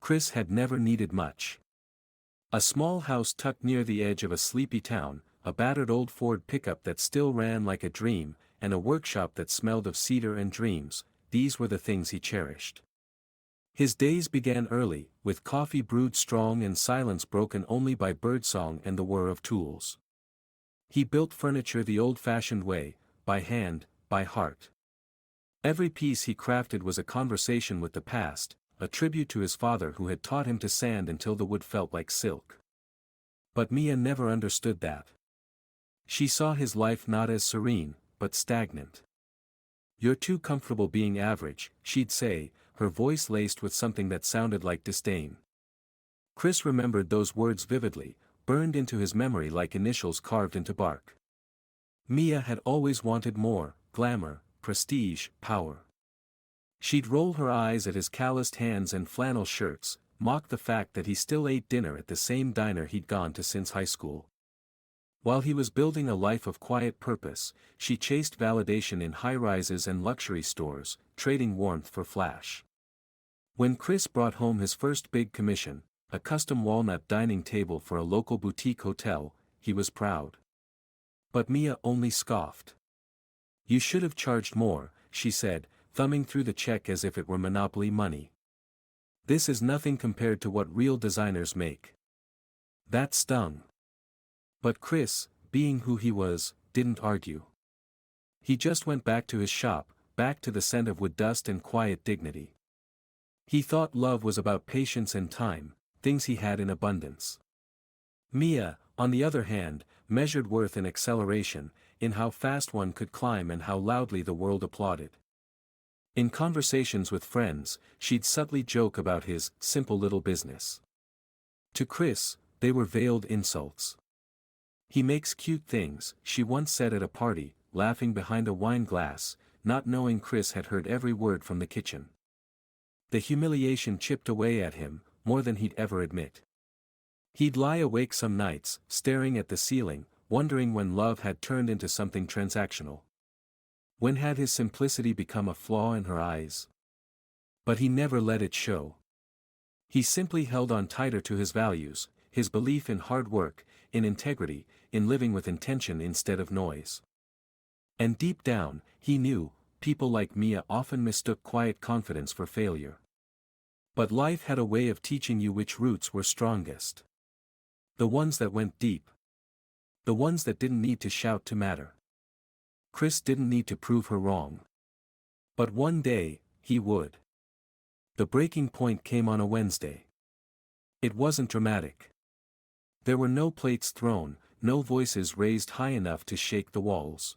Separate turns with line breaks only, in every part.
Chris had never needed much. A small house tucked near the edge of a sleepy town, a battered old Ford pickup that still ran like a dream, and a workshop that smelled of cedar and dreams, these were the things he cherished. His days began early, with coffee brewed strong and silence broken only by birdsong and the whir of tools. He built furniture the old-fashioned way, by hand, by heart. Every piece he crafted was a conversation with the past, a tribute to his father who had taught him to sand until the wood felt like silk. But Mia never understood that. She saw his life not as serene, but stagnant. "You're too comfortable being average," she'd say, her voice laced with something that sounded like disdain. Chris remembered those words vividly, burned into his memory like initials carved into bark. Mia had always wanted more: glamour, prestige, power. She'd roll her eyes at his calloused hands and flannel shirts, mock the fact that he still ate dinner at the same diner he'd gone to since high school. While he was building a life of quiet purpose, she chased validation in high-rises and luxury stores, trading warmth for flash. When Chris brought home his first big commission, a custom walnut dining table for a local boutique hotel, he was proud. But Mia only scoffed. "You should have charged more," she said, thumbing through the check as if it were monopoly money. "This is nothing compared to what real designers make." That stung. But Chris, being who he was, didn't argue. He just went back to his shop, back to the scent of wood dust and quiet dignity. He thought love was about patience and time, things he had in abundance. Mia, on the other hand, measured worth in acceleration, in how fast one could climb and how loudly the world applauded. In conversations with friends, she'd subtly joke about his simple little business. To Chris, they were veiled insults. "He makes cute things," she once said at a party, laughing behind a wine glass, not knowing Chris had heard every word from the kitchen. The humiliation chipped away at him, more than he'd ever admit. He'd lie awake some nights, staring at the ceiling, wondering when love had turned into something transactional. When had his simplicity become a flaw in her eyes? But he never let it show. He simply held on tighter to his values, his belief in hard work, in integrity, in living with intention instead of noise. And deep down, he knew, people like Mia often mistook quiet confidence for failure. But life had a way of teaching you which roots were strongest. The ones that went deep. The ones that didn't need to shout to matter. Chris didn't need to prove her wrong. But one day, he would. The breaking point came on a Wednesday. It wasn't dramatic. There were no plates thrown, no voices raised high enough to shake the walls.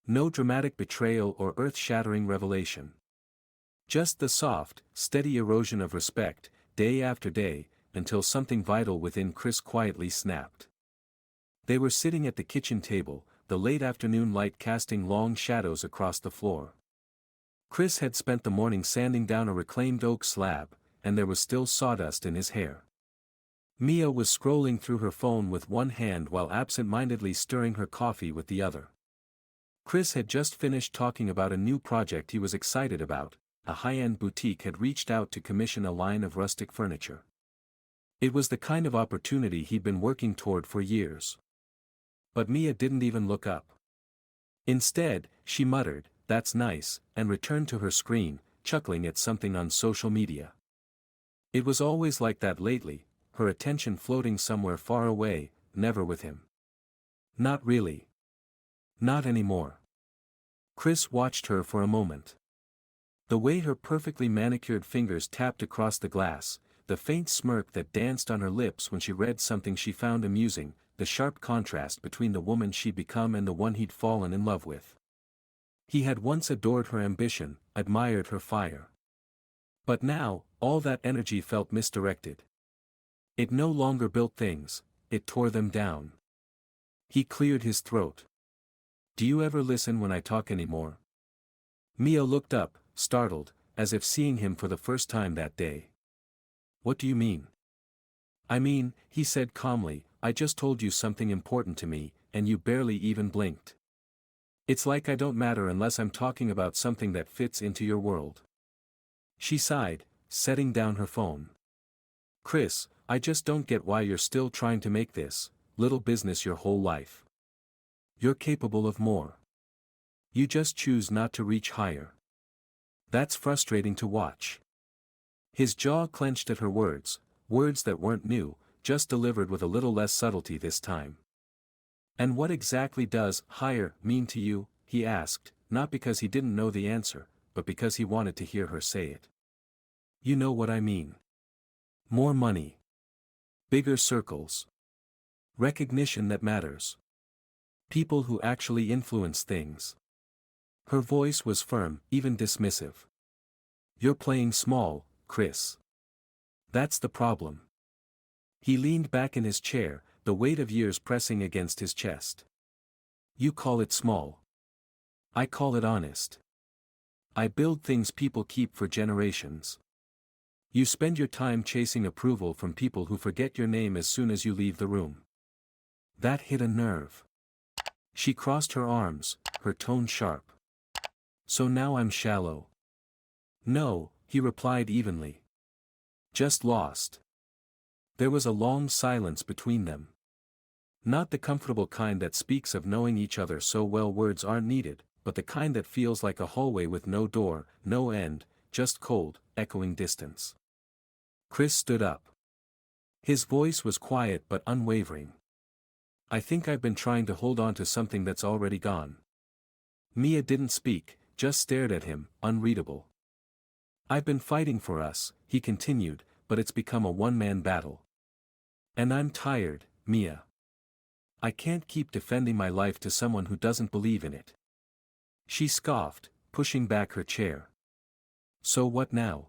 No dramatic betrayal or earth-shattering revelation. Just the soft, steady erosion of respect, day after day, until something vital within Chris quietly snapped. They were sitting at the kitchen table, the late afternoon light casting long shadows across the floor. Chris had spent the morning sanding down a reclaimed oak slab, and there was still sawdust in his hair. Mia was scrolling through her phone with one hand while absent-mindedly stirring her coffee with the other. Chris had just finished talking about a new project he was excited about. A high-end boutique had reached out to commission a line of rustic furniture. It was the kind of opportunity he'd been working toward for years. But Mia didn't even look up. Instead, she muttered, "That's nice," and returned to her screen, chuckling at something on social media. It was always like that lately, her attention floating somewhere far away, never with him. Not really. Not anymore. Chris watched her for a moment. The way her perfectly manicured fingers tapped across the glass, the faint smirk that danced on her lips when she read something she found amusing, the sharp contrast between the woman she'd become and the one he'd fallen in love with. He had once adored her ambition, admired her fire. But now, all that energy felt misdirected. It no longer built things, it tore them down. He cleared his throat. "Do you ever listen when I talk anymore?" Mia looked up, startled, as if seeing him for the first time that day. "What do you mean?" "I mean," he said calmly, "I just told you something important to me, and you barely even blinked. It's like I don't matter unless I'm talking about something that fits into your world." She sighed, setting down her phone. Chris, I just don't get why you're still trying to make this little business your whole life. You're capable of more. You just choose not to reach higher. That's frustrating to watch. His jaw clenched at her words that weren't new, just delivered with a little less subtlety this time. And what exactly does higher mean to you? He asked, not because he didn't know the answer, but because he wanted to hear her say it. You know what I mean. More money. Bigger circles. Recognition that matters. People who actually influence things. Her voice was firm, even dismissive. You're playing small, Chris. That's the problem. He leaned back in his chair, the weight of years pressing against his chest. You call it small. I call it honest. I build things people keep for generations. You spend your time chasing approval from people who forget your name as soon as you leave the room. That hit a nerve. She crossed her arms, her tone sharp. So now I'm shallow. No, he replied evenly. Just lost. There was a long silence between them. Not the comfortable kind that speaks of knowing each other so well words aren't needed, but the kind that feels like a hallway with no door, no end, just cold, echoing distance. Chris stood up. His voice was quiet but unwavering. I think I've been trying to hold on to something that's already gone. Mia didn't speak, just stared at him, unreadable. I've been fighting for us, he continued, but it's become a one-man battle. And I'm tired, Mia. I can't keep defending my life to someone who doesn't believe in it. She scoffed, pushing back her chair. So what now?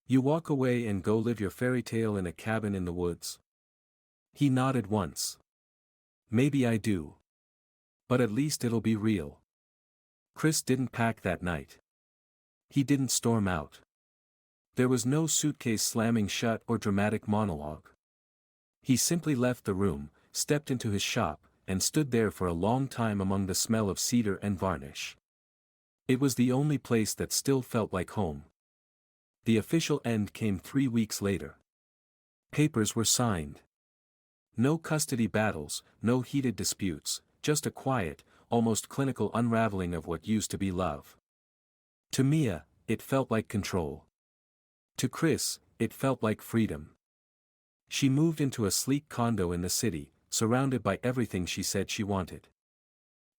You walk away and go live your fairy tale in a cabin in the woods? He nodded once. Maybe I do. But at least it'll be real. Chris didn't pack that night. He didn't storm out. There was no suitcase slamming shut or dramatic monologue. He simply left the room, stepped into his shop, and stood there for a long time among the smell of cedar and varnish. It was the only place that still felt like home. The official end came 3 weeks later. Papers were signed. No custody battles, no heated disputes, just a quiet, almost clinical unraveling of what used to be love. To Mia, it felt like control. To Chris, it felt like freedom. She moved into a sleek condo in the city, surrounded by everything she said she wanted.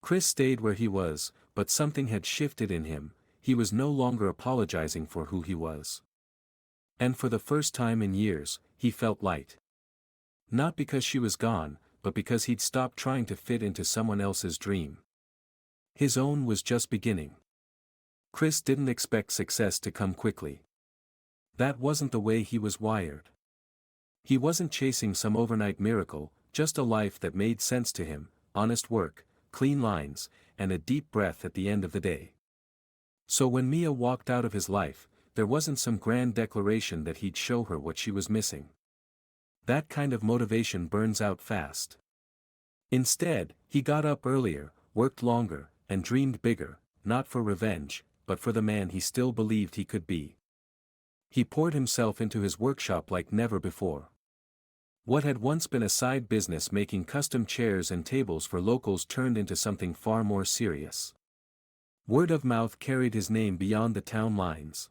Chris stayed where he was, but something had shifted in him. He was no longer apologizing for who he was. And for the first time in years, he felt light. Not because she was gone, but because he'd stopped trying to fit into someone else's dream. His own was just beginning. Chris didn't expect success to come quickly. That wasn't the way he was wired. He wasn't chasing some overnight miracle, just a life that made sense to him, honest work, clean lines, and a deep breath at the end of the day. So when Mia walked out of his life, there wasn't some grand declaration that he'd show her what she was missing. That kind of motivation burns out fast. Instead, he got up earlier, worked longer, and dreamed bigger, not for revenge, but for the man he still believed he could be. He poured himself into his workshop like never before. What had once been a side business making custom chairs and tables for locals turned into something far more serious. Word of mouth carried his name beyond the town lines.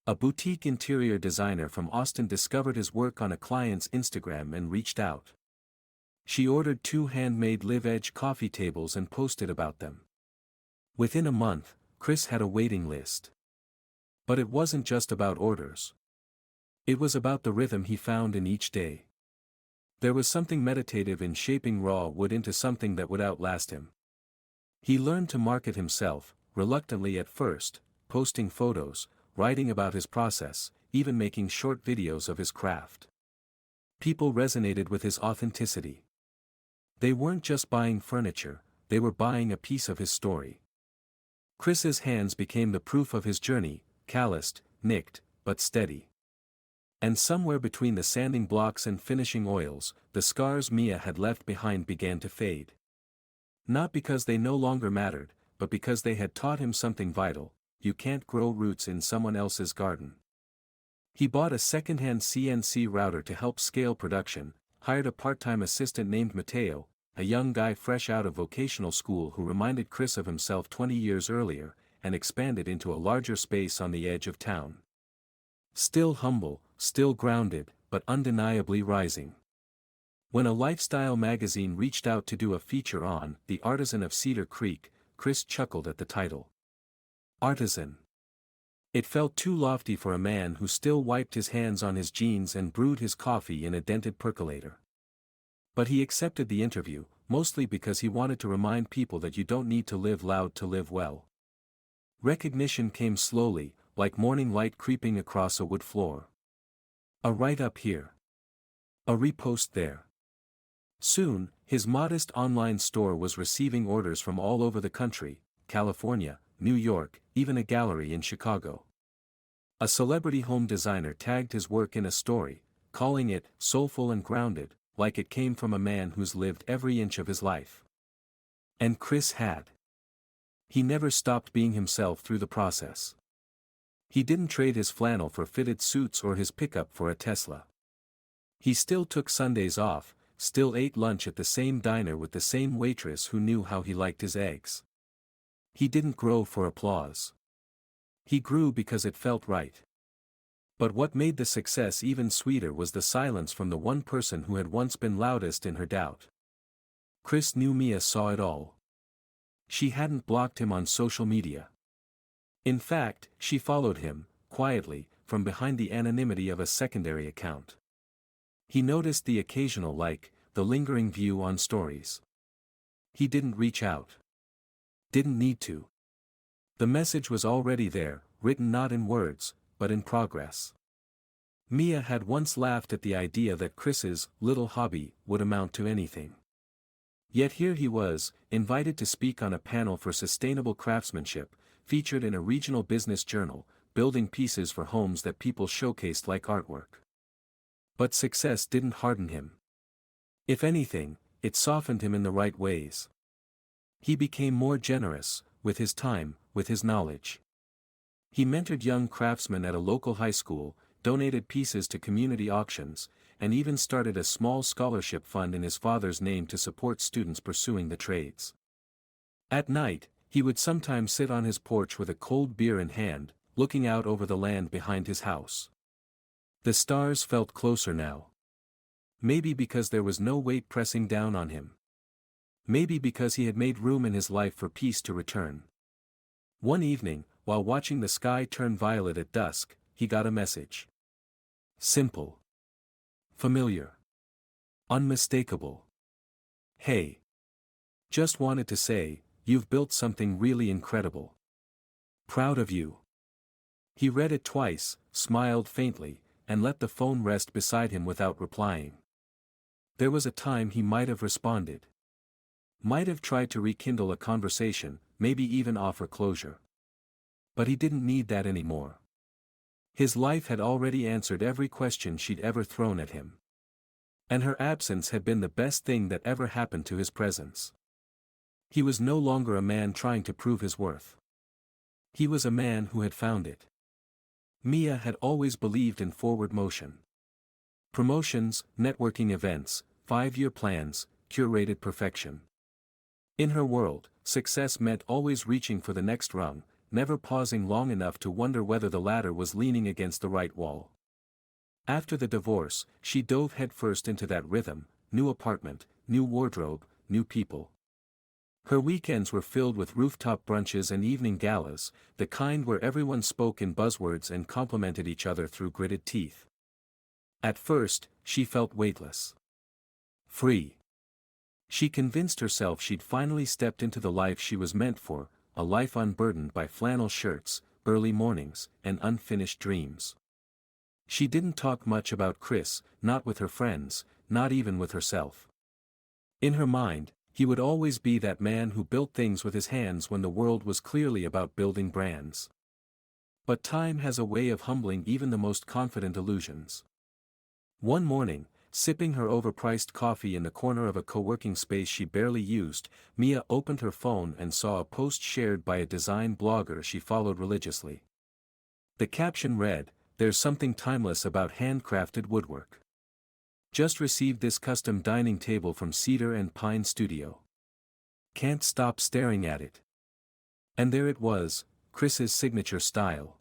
A boutique interior designer from Austin discovered his work on a client's Instagram and reached out. She ordered 2 handmade live-edge coffee tables and posted about them. Within a month, Chris had a waiting list. But it wasn't just about orders. It was about the rhythm he found in each day. There was something meditative in shaping raw wood into something that would outlast him. He learned to market himself, reluctantly at first, posting photos, writing about his process, even making short videos of his craft. People resonated with his authenticity. They weren't just buying furniture, they were buying a piece of his story. Chris's hands became the proof of his journey, calloused, nicked, but steady. And somewhere between the sanding blocks and finishing oils, the scars Mia had left behind began to fade. Not because they no longer mattered, but because they had taught him something vital: you can't grow roots in someone else's garden. He bought a second-hand CNC router to help scale production, hired a part-time assistant named Mateo, a young guy fresh out of vocational school who reminded Chris of himself 20 years earlier, and expanded into a larger space on the edge of town. Still humble, still grounded, but undeniably rising. When a lifestyle magazine reached out to do a feature on the artisan of Cedar Creek, Chris chuckled at the title. Artisan. It felt too lofty for a man who still wiped his hands on his jeans and brewed his coffee in a dented percolator. But he accepted the interview, mostly because he wanted to remind people that you don't need to live loud to live well. Recognition came slowly, like morning light creeping across a wood floor. A write-up here. A repost there. Soon, his modest online store was receiving orders from all over the country, California, New York, even a gallery in Chicago. A celebrity home designer tagged his work in a story, calling it soulful and grounded, like it came from a man who's lived every inch of his life. And Chris had. He never stopped being himself through the process. He didn't trade his flannel for fitted suits or his pickup for a Tesla. He still took Sundays off, still ate lunch at the same diner with the same waitress who knew how he liked his eggs. He didn't grow for applause. He grew because it felt right. But what made the success even sweeter was the silence from the one person who had once been loudest in her doubt. Chris knew Mia saw it all. She hadn't blocked him on social media. In fact, she followed him, quietly, from behind the anonymity of a secondary account. He noticed the occasional like, the lingering view on stories. He didn't reach out. Didn't need to. The message was already there, written not in words, but in progress. Mia had once laughed at the idea that Chris's little hobby would amount to anything. Yet here he was, invited to speak on a panel for sustainable craftsmanship, featured in a regional business journal, building pieces for homes that people showcased like artwork. But success didn't harden him. If anything, it softened him in the right ways. He became more generous, with his time, with his knowledge. He mentored young craftsmen at a local high school, donated pieces to community auctions, and even started a small scholarship fund in his father's name to support students pursuing the trades. At night, he would sometimes sit on his porch with a cold beer in hand, looking out over the land behind his house. The stars felt closer now. Maybe because there was no weight pressing down on him. Maybe because he had made room in his life for peace to return. One evening, while watching the sky turn violet at dusk, he got a message. Simple. Familiar. Unmistakable. Hey. Just wanted to say, you've built something really incredible. Proud of you. He read it twice, smiled faintly, and let the phone rest beside him without replying. There was a time he might have responded. Might have tried to rekindle a conversation, maybe even offer closure. But he didn't need that anymore. His life had already answered every question she'd ever thrown at him. And her absence had been the best thing that ever happened to his presence. He was no longer a man trying to prove his worth. He was a man who had found it. Mia had always believed in forward motion. Promotions, networking events, 5-year plans, curated perfection. In her world, success meant always reaching for the next rung, never pausing long enough to wonder whether the ladder was leaning against the right wall. After the divorce, she dove headfirst into that rhythm, new apartment, new wardrobe, new people. Her weekends were filled with rooftop brunches and evening galas, the kind where everyone spoke in buzzwords and complimented each other through gritted teeth. At first, she felt weightless. Free. She convinced herself she'd finally stepped into the life she was meant for, a life unburdened by flannel shirts, early mornings, and unfinished dreams. She didn't talk much about Chris, not with her friends, not even with herself. In her mind, he would always be that man who built things with his hands when the world was clearly about building brands. But time has a way of humbling even the most confident illusions. One morning, sipping her overpriced coffee in the corner of a co-working space she barely used, Mia opened her phone and saw a post shared by a design blogger she followed religiously. The caption read, there's something timeless about handcrafted woodwork. Just received this custom dining table from Cedar and Pine Studio. Can't stop staring at it. And there it was, Chris's signature style.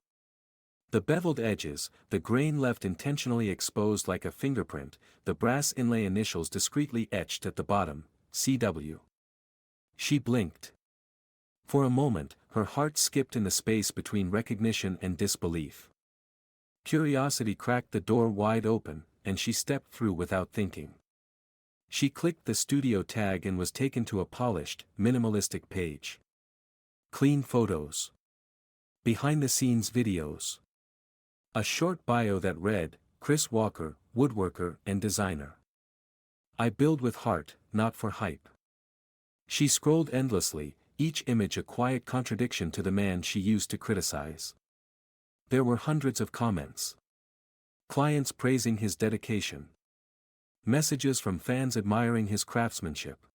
The beveled edges, the grain left intentionally exposed like a fingerprint, the brass inlay initials discreetly etched at the bottom, CW. She blinked. For a moment, her heart skipped in the space between recognition and disbelief. Curiosity cracked the door wide open, and she stepped through without thinking. She clicked the studio tag and was taken to a polished, minimalistic page. Clean photos. Behind-the-scenes videos. A short bio that read, Chris Walker, woodworker and designer. I build with heart, not for hype. She scrolled endlessly, each image a quiet contradiction to the man she used to criticize. There were hundreds of comments. Clients praising his dedication. Messages from fans admiring his craftsmanship.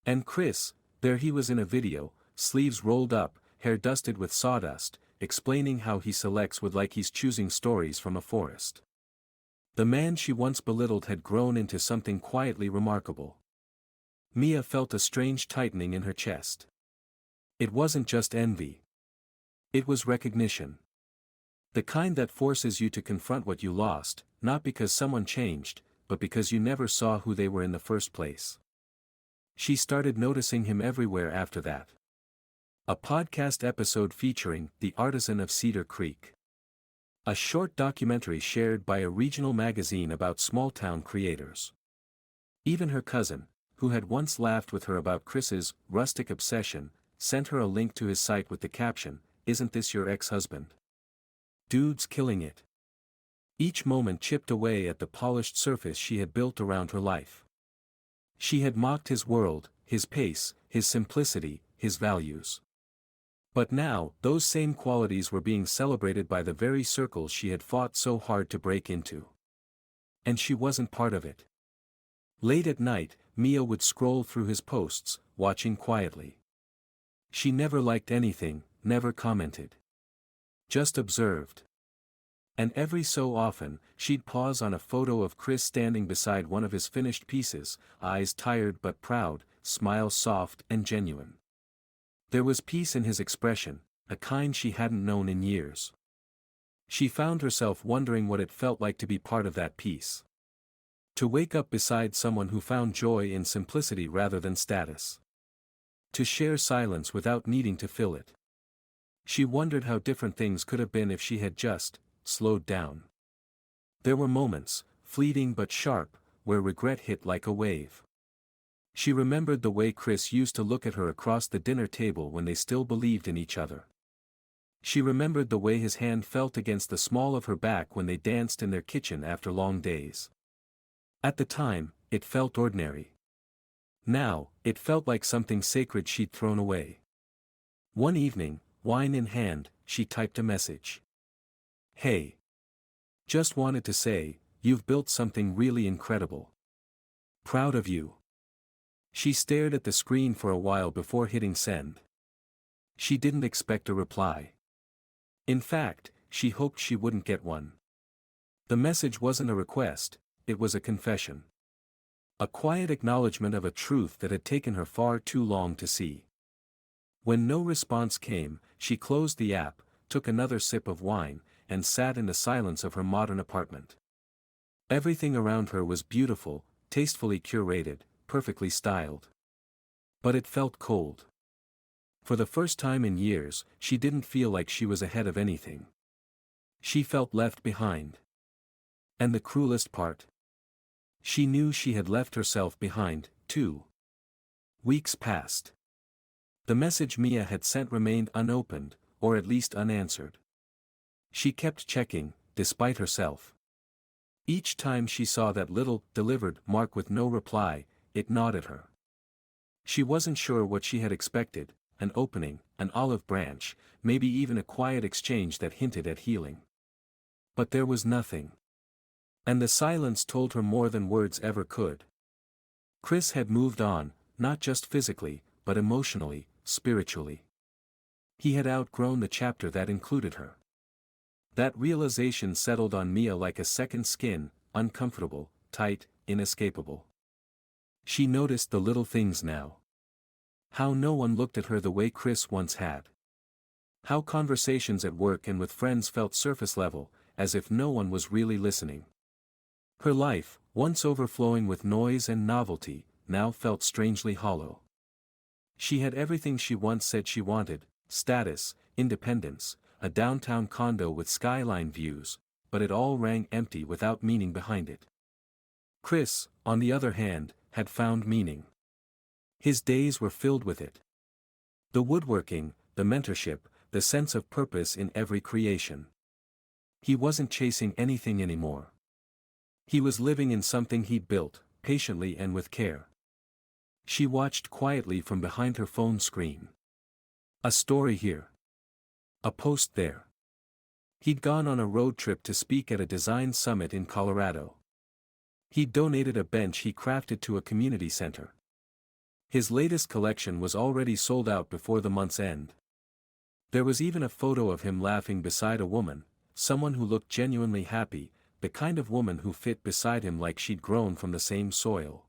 And Chris, there he was in a video, sleeves rolled up, hair dusted with sawdust, explaining how he selects wood like he's choosing stories from a forest. The man she once belittled had grown into something quietly remarkable. Mia felt a strange tightening in her chest. It wasn't just envy. It was recognition. The kind that forces you to confront what you lost, not because someone changed, but because you never saw who they were in the first place. She started noticing him everywhere after that. A podcast episode featuring The Artisan of Cedar Creek. A short documentary shared by a regional magazine about small-town creators. Even her cousin, who had once laughed with her about Chris's rustic obsession, sent her a link to his site with the caption, "Isn't this your ex-husband? Dude's killing it." Each moment chipped away at the polished surface she had built around her life. She had mocked his world, his pace, his simplicity, his values. But now, those same qualities were being celebrated by the very circles she had fought so hard to break into. And she wasn't part of it. Late at night, Mia would scroll through his posts, watching quietly. She never liked anything, never commented. Just observed. And every so often, she'd pause on a photo of Chris standing beside one of his finished pieces, eyes tired but proud, smile soft and genuine. There was peace in his expression, a kind she hadn't known in years. She found herself wondering what it felt like to be part of that peace. To wake up beside someone who found joy in simplicity rather than status. To share silence without needing to fill it. She wondered how different things could have been if she had just slowed down. There were moments, fleeting but sharp, where regret hit like a wave. She remembered the way Chris used to look at her across the dinner table when they still believed in each other. She remembered the way his hand felt against the small of her back when they danced in their kitchen after long days. At the time, it felt ordinary. Now, it felt like something sacred she'd thrown away. One evening, wine in hand, she typed a message. "Hey. Just wanted to say, you've built something really incredible. Proud of you." She stared at the screen for a while before hitting send. She didn't expect a reply. In fact, she hoped she wouldn't get one. The message wasn't a request, it was a confession. A quiet acknowledgement of a truth that had taken her far too long to see. When no response came, she closed the app, took another sip of wine, and sat in the silence of her modern apartment. Everything around her was beautiful, tastefully curated, perfectly styled. But it felt cold. For the first time in years, she didn't feel like she was ahead of anything. She felt left behind. And the cruelest part? She knew she had left herself behind, too. Weeks passed. The message Mia had sent remained unopened, or at least unanswered. She kept checking, despite herself. Each time she saw that little, delivered mark with no reply, it gnawed at her. She wasn't sure what she had expected, an opening, an olive branch, maybe even a quiet exchange that hinted at healing. But there was nothing. And the silence told her more than words ever could. Chris had moved on, not just physically, but emotionally, spiritually. He had outgrown the chapter that included her. That realization settled on Mia like a second skin, uncomfortable, tight, inescapable. She noticed the little things now. How no one looked at her the way Chris once had. How conversations at work and with friends felt surface level, as if no one was really listening. Her life, once overflowing with noise and novelty, now felt strangely hollow. She had everything she once said she wanted: status, independence, a downtown condo with skyline views, but it all rang empty without meaning behind it. Chris, on the other hand, had found meaning. His days were filled with it. The woodworking, the mentorship, the sense of purpose in every creation. He wasn't chasing anything anymore. He was living in something he'd built, patiently and with care. She watched quietly from behind her phone screen. A story here. A post there. He'd gone on a road trip to speak at a design summit in Colorado. He'd donated a bench he crafted to a community center. His latest collection was already sold out before the month's end. There was even a photo of him laughing beside a woman, someone who looked genuinely happy, the kind of woman who fit beside him like she'd grown from the same soil.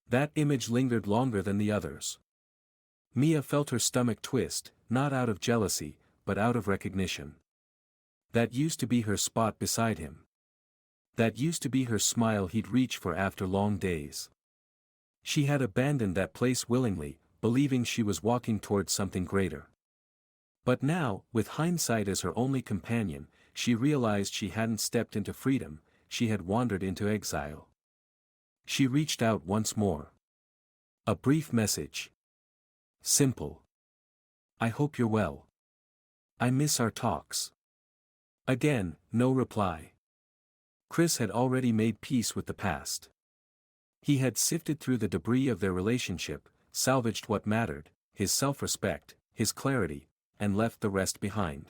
That image lingered longer than the others. Mia felt her stomach twist, not out of jealousy, but out of recognition. That used to be her spot beside him. That used to be her smile he'd reach for after long days. She had abandoned that place willingly, believing she was walking towards something greater. But now, with hindsight as her only companion, she realized she hadn't stepped into freedom, she had wandered into exile. She reached out once more. A brief message. Simple. I hope you're well. I miss our talks. Again, no reply. Chris had already made peace with the past. He had sifted through the debris of their relationship, salvaged what mattered, his self-respect, his clarity, and left the rest behind.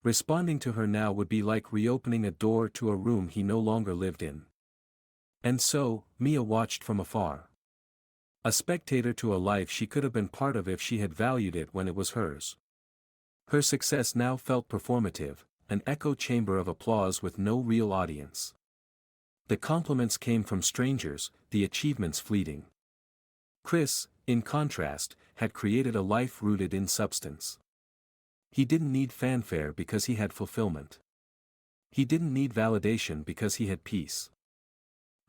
Responding to her now would be like reopening a door to a room he no longer lived in. And so, Mia watched from afar. A spectator to a life she could have been part of if she had valued it when it was hers. Her success now felt performative, an echo chamber of applause with no real audience. The compliments came from strangers, the achievements fleeting. Chris, in contrast, had created a life rooted in substance. He didn't need fanfare because he had fulfillment. He didn't need validation because he had peace.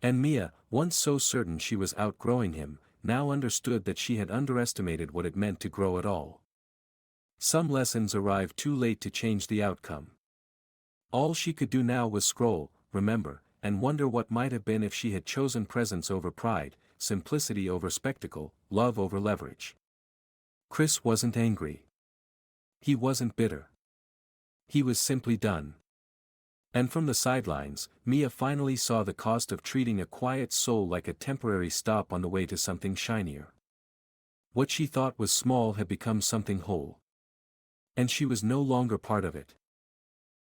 And Mia, once so certain she was outgrowing him, now understood that she had underestimated what it meant to grow at all. Some lessons arrived too late to change the outcome. All she could do now was scroll, remember, and wonder what might have been if she had chosen presence over pride, simplicity over spectacle, love over leverage. Chris wasn't angry. He wasn't bitter. He was simply done. And from the sidelines, Mia finally saw the cost of treating a quiet soul like a temporary stop on the way to something shinier. What she thought was small had become something whole. And she was no longer part of it.